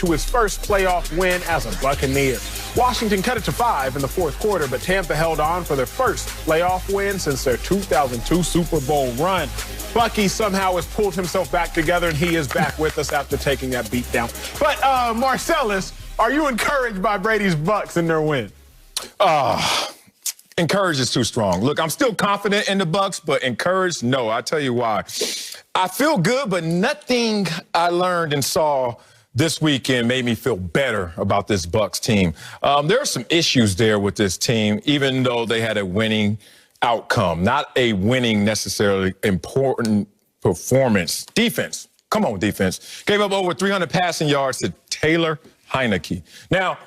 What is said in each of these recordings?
to his first playoff win as a Buccaneer. Washington cut it to 5 in the fourth quarter, but Tampa held on for their first playoff win since their 2002 Super Bowl run. Bucky somehow has pulled himself back together, and he is back with us after taking that beat down. But, Marcellus, are you encouraged by Brady's Bucs and their win? Encouraged is too strong. Look, I'm still confident in the Bucs, but encouraged, no. I'll tell you why. I feel good, but nothing I learned and saw this weekend made me feel better about this Bucs team. There are some issues there with this team, even though they had a winning outcome, not a winning necessarily important performance. Defense, come on, defense. Gave up over 300 passing yards to Taylor Heineke. Now,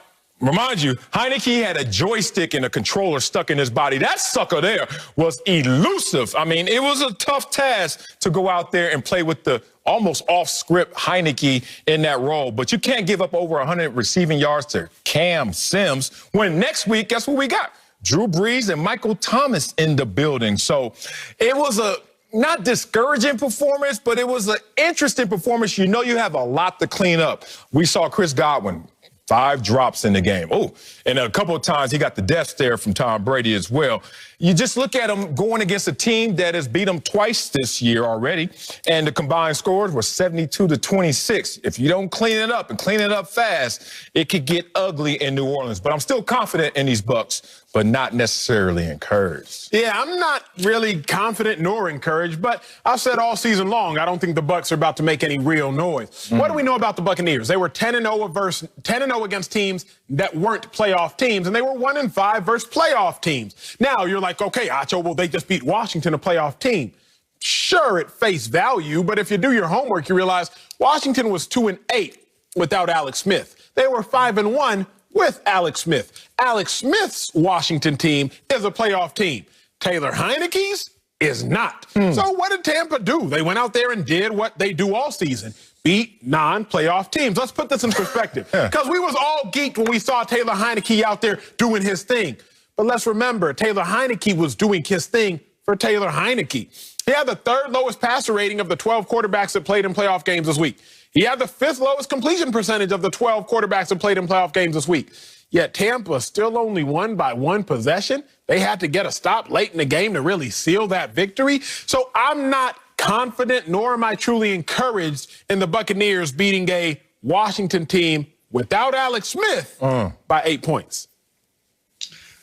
remind you, Heineke had a joystick and a controller stuck in his body. That sucker there was elusive. I mean, it was a tough task to go out there and play with the almost off-script Heineke in that role. But you can't give up over 100 receiving yards to Cam Sims when next week, guess what we got? Drew Brees and Michael Thomas in the building. So it was a not discouraging performance, but it was an interesting performance. You know you have a lot to clean up. We saw Chris Godwin, 5 drops in the game. Oh, and a couple of times he got the death stare from Tom Brady as well. You just look at him going against a team that has beat him twice this year already, and the combined scores were 72-26. If you don't clean it up and clean it up fast, it could get ugly in New Orleans. But I'm still confident in these Bucs, but not necessarily encouraged. Yeah, I'm not really confident nor encouraged, but I've said all season long, I don't think the Bucs are about to make any real noise. What do we know about the Buccaneers? They were 10-0 against teams that weren't playoff teams, and they were 1-5 versus playoff teams. Now you're like, okay, Acho, well, they just beat Washington, a playoff team. Sure, at face value, but if you do your homework, you realize Washington was 2-8 without Alex Smith. They were 5-1 with Alex Smith. Alex Smith's Washington team is a playoff team. Taylor Heineke's is not. So what did Tampa do? They went out there and did what they do all season. Beat non-playoff teams. Let's put this in perspective. Because we was all geeked when we saw Taylor Heineke out there doing his thing. But let's remember, Taylor Heineke was doing his thing for Taylor Heineke. He had the 3rd lowest passer rating of the 12 quarterbacks that played in playoff games this week. He had the 5th lowest completion percentage of the 12 quarterbacks that played in playoff games this week. Yet Tampa still only won by 1 possession. They had to get a stop late in the game to really seal that victory. So I'm not confident, nor am I truly encouraged in the Buccaneers beating a Washington team without Alex Smith by 8 points.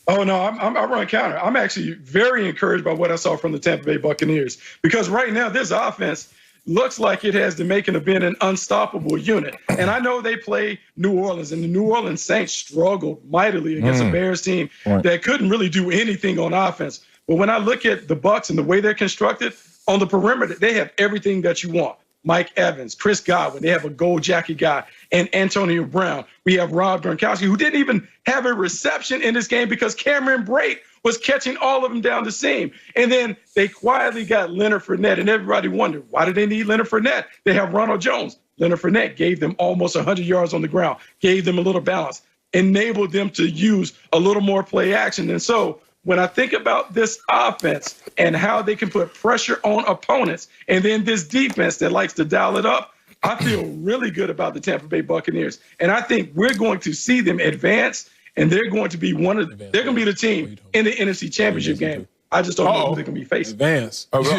Oh, no, I run counter. I'm actually very encouraged by what I saw from the Tampa Bay Buccaneers, because right now this offense looks like it has the making of being an unstoppable unit. And I know they play New Orleans, and the New Orleans Saints struggled mightily against a Bears team that couldn't really do anything on offense. But when I look at the Bucs and the way they're constructed, on the perimeter, they have everything that you want. Mike Evans, Chris Godwin, they have a gold jacket guy, and Antonio Brown. We have Rob Gronkowski, who didn't even have a reception in this game because Cameron Brate was catching all of them down the seam. And then they quietly got Leonard Fournette, and everybody wondered, why do they need Leonard Fournette? They have Ronald Jones. Leonard Fournette gave them almost 100 yards on the ground, gave them a little balance, enabled them to use a little more play action. And so when I think about this offense and how they can put pressure on opponents, and then this defense that likes to dial it up, I feel really good about the Tampa Bay Buccaneers. And I think we're going to see them advance, and they're going to be they're going to be the team in the NFC Championship game. I just don't know who they're going to be facing. Advance. I don't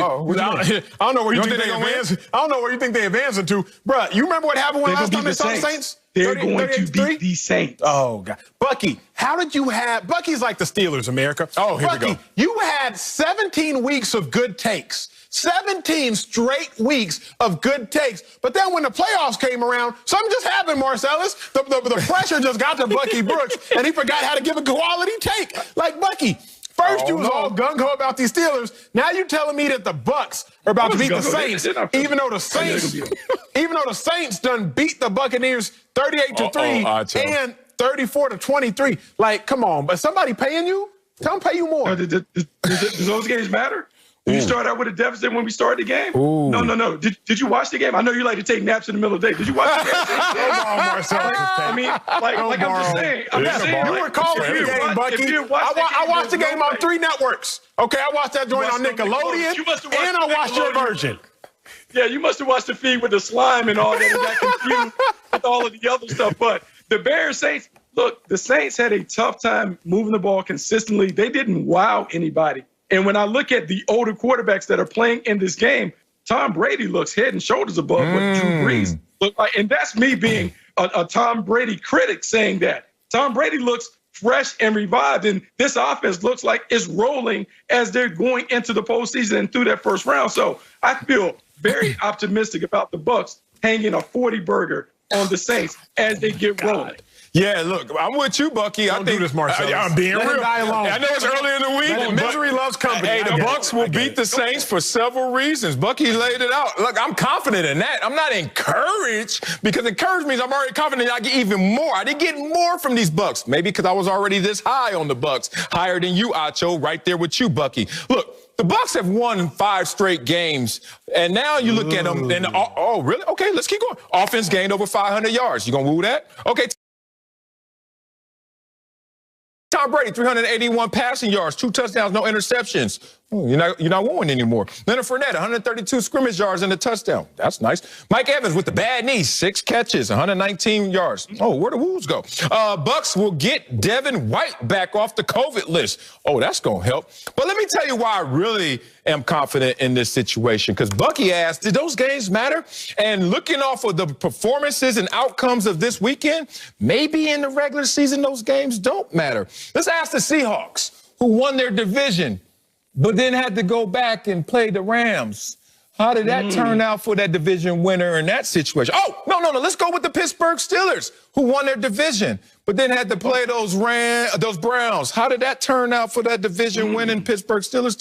know where you think they advance. I don't know where you think they advancing to. Bruh, you remember what happened when last time they saw the Saints? They're going to beat the Saints. Oh, God. Bucky, how did you have – Bucky's like the Steelers, America. Oh, here Bucky, we go. You had 17 weeks of good takes. 17 straight weeks of good takes. But then when the playoffs came around, something just happened, Marcellus. The pressure just got to Bucky Brooks, and he forgot how to give a quality take. Like, Bucky, first you was all gung-ho about these Steelers. Now you're telling me that the Bucs are about to beat the Saints, even though the Saints done beat the Buccaneers 38-3 and 34-23. Like, come on. But somebody paying you? Tell them pay you more. Does those games matter? Did you start out with a deficit when we started the game? No. Did you watch the game? I know you like to take naps in the middle of the day. Did you watch the game? I mean, I'm just saying. You were calling the game, Bucky. I watched the game on 3 networks. Okay, I watched that joint on Nickelodeon, and I watched your version. Yeah, you must have watched the feed with the slime and all that and got confused with all of the other stuff. But the Bears Saints, look, the Saints had a tough time moving the ball consistently. They didn't wow anybody. And when I look at the older quarterbacks that are playing in this game, Tom Brady looks head and shoulders above what Drew Brees looked like. And that's me being a Tom Brady critic saying that. Tom Brady looks fresh and revived, and this offense looks like it's rolling as they're going into the postseason and through that first round. So I feel very optimistic about the Bucs hanging a 40 burger on the Saints as they get rolling. Yeah, look, I'm with you, Bucky. Don't do this, Marcellus. I'm being Let him real. die alone. I know it's early in the week. Misery loves company. Hey, the Bucs will beat the Saints for several reasons. Bucky laid it out. Look, I'm confident in that. I'm not encouraged, because encouraged means I'm already confident I get even more. I didn't get more from these Bucs. Maybe because I was already this high on the Bucs, higher than you, Acho, right there with you, Bucky. Look, the Bucs have won 5 straight games, and now you look at them, and oh, really? Okay, let's keep going. Offense gained over 500 yards. You gonna woo that? Okay. Tom Brady, 381 passing yards, 2 touchdowns, no interceptions. You're not wooing anymore. Leonard Fournette, 132 scrimmage yards and a touchdown. That's nice. Mike Evans with the bad knee, 6 catches, 119 yards. Oh, where the woos go? Bucs will get Devin White back off the COVID list. Oh, that's going to help. But let me tell you why I really am confident in this situation, because Bucky asked, did those games matter? And looking off of the performances and outcomes of this weekend, maybe in the regular season those games don't matter. Let's ask the Seahawks, who won their division, but then had to go back and play the Rams. How did that turn out for that division winner in that situation? Oh, no. Let's go with the Pittsburgh Steelers, who won their division, but then had to play those Browns. How did that turn out for that division winning Pittsburgh Steelers team?